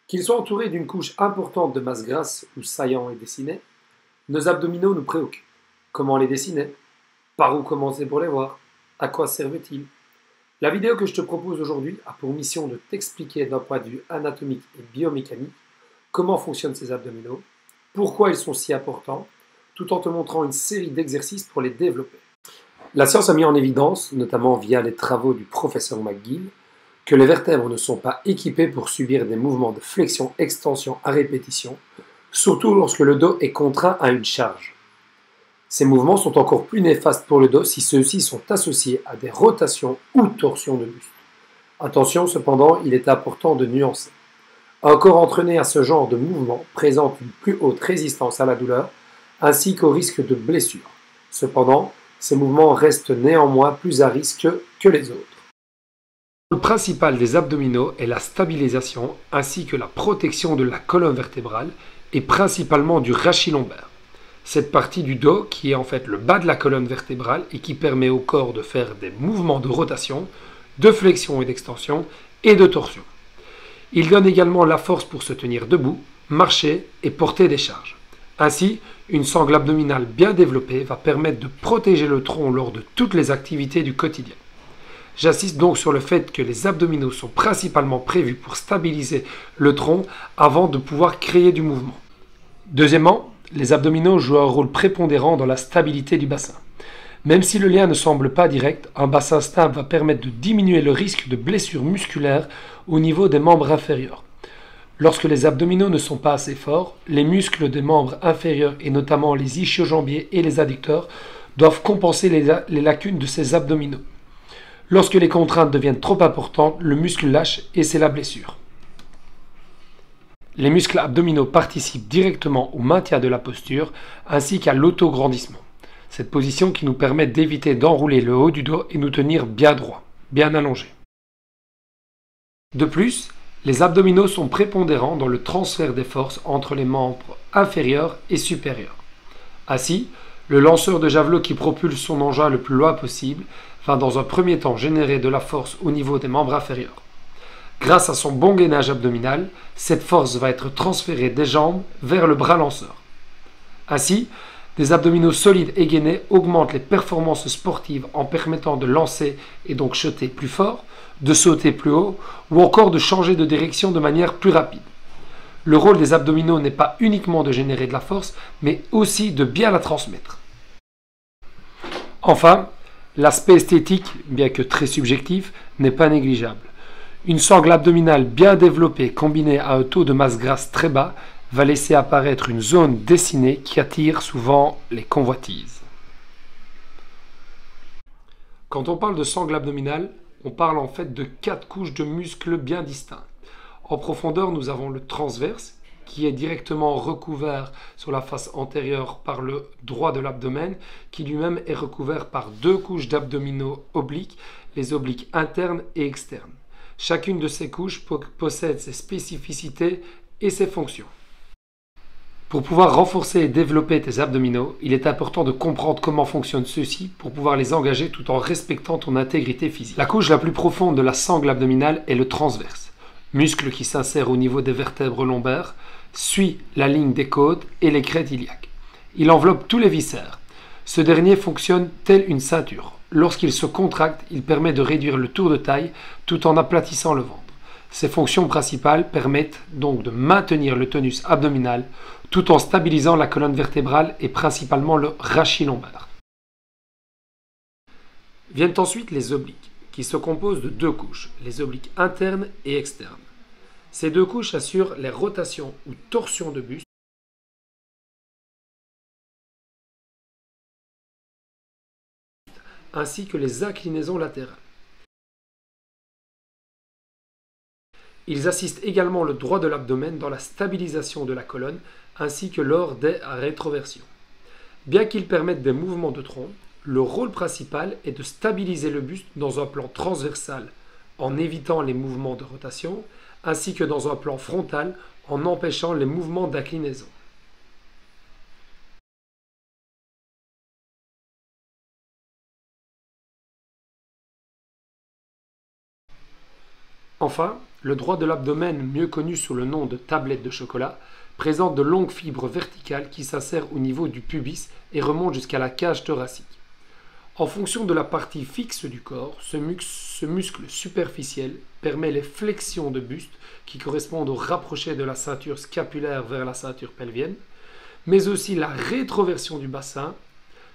Qu'ils soient entourés d'une couche importante de masse grasse ou saillants et dessinés, nos abdominaux nous préoccupent. Comment les dessiner? Par où commencer pour les voir? À quoi servent-ils? La vidéo que je te propose aujourd'hui a pour mission de t'expliquer d'un point de vue anatomique et biomécanique comment fonctionnent ces abdominaux, pourquoi ils sont si importants, tout en te montrant une série d'exercices pour les développer. La science a mis en évidence, notamment via les travaux du professeur McGill, que les vertèbres ne sont pas équipées pour subir des mouvements de flexion-extension à répétition, surtout lorsque le dos est contraint à une charge. Ces mouvements sont encore plus néfastes pour le dos si ceux-ci sont associés à des rotations ou torsions de buste. Attention cependant, il est important de nuancer. Un corps entraîné à ce genre de mouvement présente une plus haute résistance à la douleur ainsi qu'au risque de blessure. Cependant, ces mouvements restent néanmoins plus à risque que les autres. Le principal des abdominaux est la stabilisation ainsi que la protection de la colonne vertébrale et principalement du rachis lombaire. Cette partie du dos qui est en fait le bas de la colonne vertébrale et qui permet au corps de faire des mouvements de rotation, de flexion et d'extension et de torsion. Il donne également la force pour se tenir debout, marcher et porter des charges. Ainsi, une sangle abdominale bien développée va permettre de protéger le tronc lors de toutes les activités du quotidien. J'insiste donc sur le fait que les abdominaux sont principalement prévus pour stabiliser le tronc avant de pouvoir créer du mouvement. Deuxièmement, les abdominaux jouent un rôle prépondérant dans la stabilité du bassin. Même si le lien ne semble pas direct, un bassin stable va permettre de diminuer le risque de blessures musculaires au niveau des membres inférieurs. Lorsque les abdominaux ne sont pas assez forts, les muscles des membres inférieurs et notamment les ischio-jambiers et les adducteurs doivent compenser les lacunes de ces abdominaux. Lorsque les contraintes deviennent trop importantes, le muscle lâche et c'est la blessure. Les muscles abdominaux participent directement au maintien de la posture ainsi qu'à l'autograndissement. Cette position qui nous permet d'éviter d'enrouler le haut du dos et nous tenir bien droit, bien allongé. De plus, les abdominaux sont prépondérants dans le transfert des forces entre les membres inférieurs et supérieurs. Ainsi, le lanceur de javelot qui propulse son engin le plus loin possible va dans un premier temps générer de la force au niveau des membres inférieurs. Grâce à son bon gainage abdominal, cette force va être transférée des jambes vers le bras lanceur. Ainsi, des abdominaux solides et gainés augmentent les performances sportives en permettant de lancer et donc chuter plus fort, de sauter plus haut ou encore de changer de direction de manière plus rapide. Le rôle des abdominaux n'est pas uniquement de générer de la force, mais aussi de bien la transmettre. Enfin, l'aspect esthétique, bien que très subjectif, n'est pas négligeable. Une sangle abdominale bien développée combinée à un taux de masse grasse très bas va laisser apparaître une zone dessinée qui attire souvent les convoitises. Quand on parle de sangle abdominale, on parle en fait de 4 couches de muscles bien distincts. En profondeur, nous avons le transverse, qui est directement recouvert sur la face antérieure par le droit de l'abdomen, qui lui-même est recouvert par 2 couches d'abdominaux obliques, les obliques internes et externes. Chacune de ces couches possède ses spécificités et ses fonctions. Pour pouvoir renforcer et développer tes abdominaux, il est important de comprendre comment fonctionnent ceux-ci pour pouvoir les engager tout en respectant ton intégrité physique. La couche la plus profonde de la sangle abdominale est le transverse, muscle qui s'insère au niveau des vertèbres lombaires, suit la ligne des côtes et les crêtes iliaques. Il enveloppe tous les viscères. Ce dernier fonctionne tel une ceinture. Lorsqu'il se contracte, il permet de réduire le tour de taille tout en aplatissant le ventre. Ses fonctions principales permettent donc de maintenir le tonus abdominal tout en stabilisant la colonne vertébrale et principalement le rachis lombaire. Viennent ensuite les obliques, qui se composent de 2 couches, les obliques internes et externes. Ces 2 couches assurent les rotations ou torsions de buste ainsi que les inclinaisons latérales. Ils assistent également le droit de l'abdomen dans la stabilisation de la colonne ainsi que lors des rétroversions. Bien qu'ils permettent des mouvements de tronc, le rôle principal est de stabiliser le buste dans un plan transversal en évitant les mouvements de rotation ainsi que dans un plan frontal en empêchant les mouvements d'inclinaison. Enfin, le droit de l'abdomen, mieux connu sous le nom de tablette de chocolat, présente de longues fibres verticales qui s'insèrent au niveau du pubis et remontent jusqu'à la cage thoracique. En fonction de la partie fixe du corps, ce muscle superficiel permet les flexions de buste qui correspondent au rapproché de la ceinture scapulaire vers la ceinture pelvienne, mais aussi la rétroversion du bassin.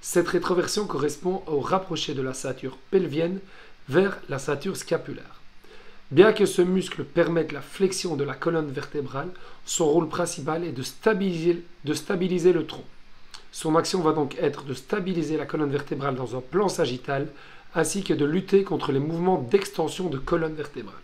Cette rétroversion correspond au rapproché de la ceinture pelvienne vers la ceinture scapulaire. Bien que ce muscle permette la flexion de la colonne vertébrale, son rôle principal est de stabiliser le tronc. Son action va donc être de stabiliser la colonne vertébrale dans un plan sagittal, ainsi que de lutter contre les mouvements d'extension de colonne vertébrale.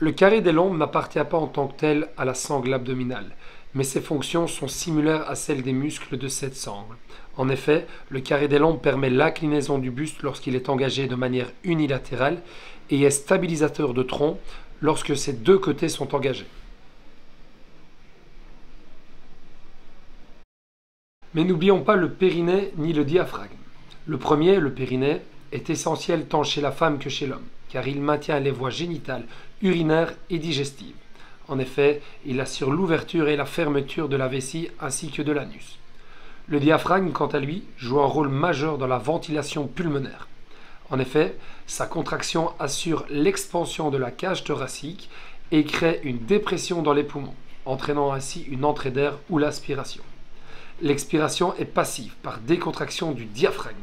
Le carré des lombes n'appartient pas en tant que tel à la sangle abdominale, mais ses fonctions sont similaires à celles des muscles de cette sangle. En effet, le carré des lombes permet l'inclinaison du buste lorsqu'il est engagé de manière unilatérale et est stabilisateur de tronc lorsque ces deux côtés sont engagés. Mais n'oublions pas le périnée ni le diaphragme. Le premier, le périnée, est essentiel tant chez la femme que chez l'homme, car il maintient les voies génitales, urinaires et digestives. En effet, il assure l'ouverture et la fermeture de la vessie ainsi que de l'anus. Le diaphragme, quant à lui, joue un rôle majeur dans la ventilation pulmonaire. En effet, sa contraction assure l'expansion de la cage thoracique et crée une dépression dans les poumons, entraînant ainsi une entrée d'air ou l'aspiration. L'expiration est passive par décontraction du diaphragme.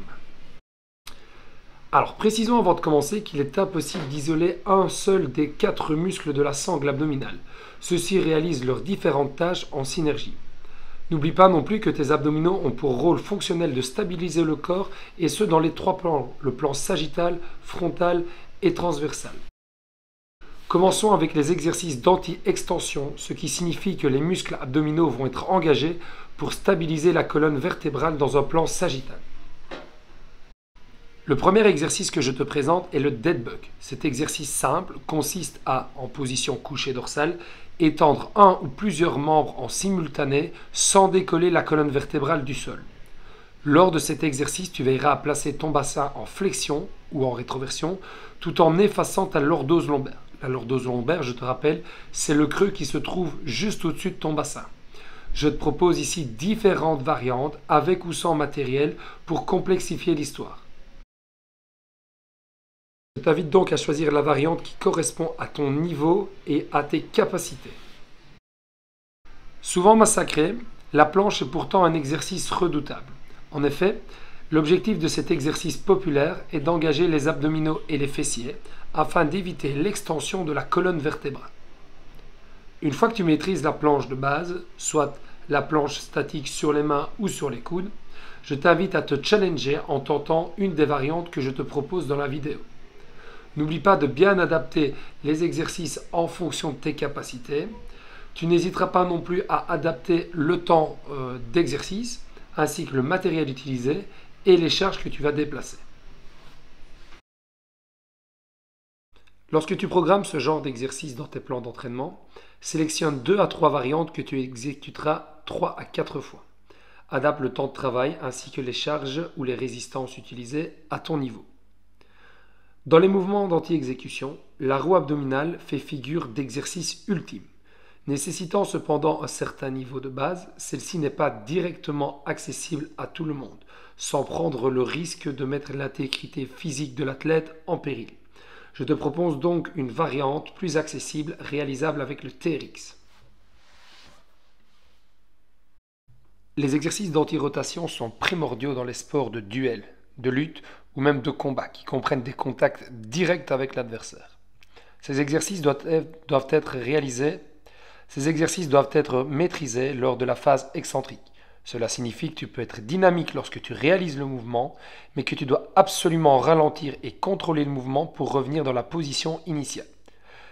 Alors précisons avant de commencer qu'il est impossible d'isoler un seul des 4 muscles de la sangle abdominale. Ceux-ci réalisent leurs différentes tâches en synergie. N'oublie pas non plus que tes abdominaux ont pour rôle fonctionnel de stabiliser le corps et ce dans les 3 plans, le plan sagittal, frontal et transversal. Commençons avec les exercices d'anti-extension, ce qui signifie que les muscles abdominaux vont être engagés pour stabiliser la colonne vertébrale dans un plan sagittal. Le premier exercice que je te présente est le dead bug. Cet exercice simple consiste à, en position couchée dorsale, étendre un ou plusieurs membres en simultané sans décoller la colonne vertébrale du sol. Lors de cet exercice, tu veilleras à placer ton bassin en flexion ou en rétroversion tout en effaçant ta lordose lombaire. La lordose lombaire, je te rappelle, c'est le creux qui se trouve juste au-dessus de ton bassin. Je te propose ici différentes variantes avec ou sans matériel pour complexifier l'histoire. Je t'invite donc à choisir la variante qui correspond à ton niveau et à tes capacités. Souvent massacrée, la planche est pourtant un exercice redoutable. En effet, l'objectif de cet exercice populaire est d'engager les abdominaux et les fessiers afin d'éviter l'extension de la colonne vertébrale. Une fois que tu maîtrises la planche de base, soit la planche statique sur les mains ou sur les coudes, je t'invite à te challenger en tentant une des variantes que je te propose dans la vidéo. N'oublie pas de bien adapter les exercices en fonction de tes capacités. Tu n'hésiteras pas non plus à adapter le temps d'exercice ainsi que le matériel utilisé et les charges que tu vas déplacer. Lorsque tu programmes ce genre d'exercice dans tes plans d'entraînement, sélectionne 2 à 3 variantes que tu exécuteras 3 à 4 fois. Adapte le temps de travail ainsi que les charges ou les résistances utilisées à ton niveau. Dans les mouvements d'anti-exécution, la roue abdominale fait figure d'exercice ultime. Nécessitant cependant un certain niveau de base, celle-ci n'est pas directement accessible à tout le monde, sans prendre le risque de mettre l'intégrité physique de l'athlète en péril. Je te propose donc une variante plus accessible, réalisable avec le TRX. Les exercices d'anti-rotation sont primordiaux dans les sports de duel, de lutte ou même de combat, qui comprennent des contacts directs avec l'adversaire. Ces exercices doivent être maîtrisés lors de la phase excentrique. Cela signifie que tu peux être dynamique lorsque tu réalises le mouvement, mais que tu dois absolument ralentir et contrôler le mouvement pour revenir dans la position initiale.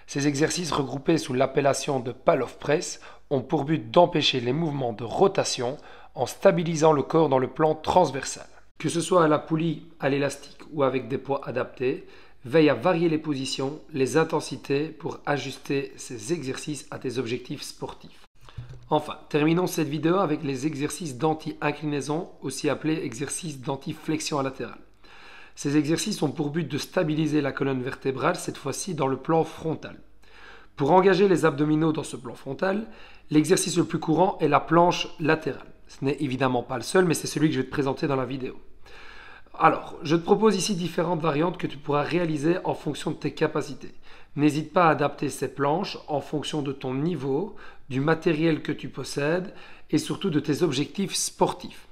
Ces exercices regroupés sous l'appellation de Pallof Press ont pour but d'empêcher les mouvements de rotation en stabilisant le corps dans le plan transversal. Que ce soit à la poulie, à l'élastique ou avec des poids adaptés, veille à varier les positions, les intensités pour ajuster ces exercices à tes objectifs sportifs. Enfin, terminons cette vidéo avec les exercices d'anti-inclinaison, aussi appelés exercices d'anti-flexion latérale. Ces exercices ont pour but de stabiliser la colonne vertébrale, cette fois-ci dans le plan frontal. Pour engager les abdominaux dans ce plan frontal, l'exercice le plus courant est la planche latérale. Ce n'est évidemment pas le seul, mais c'est celui que je vais te présenter dans la vidéo. Alors, je te propose ici différentes variantes que tu pourras réaliser en fonction de tes capacités. N'hésite pas à adapter ces planches en fonction de ton niveau, du matériel que tu possèdes et surtout de tes objectifs sportifs.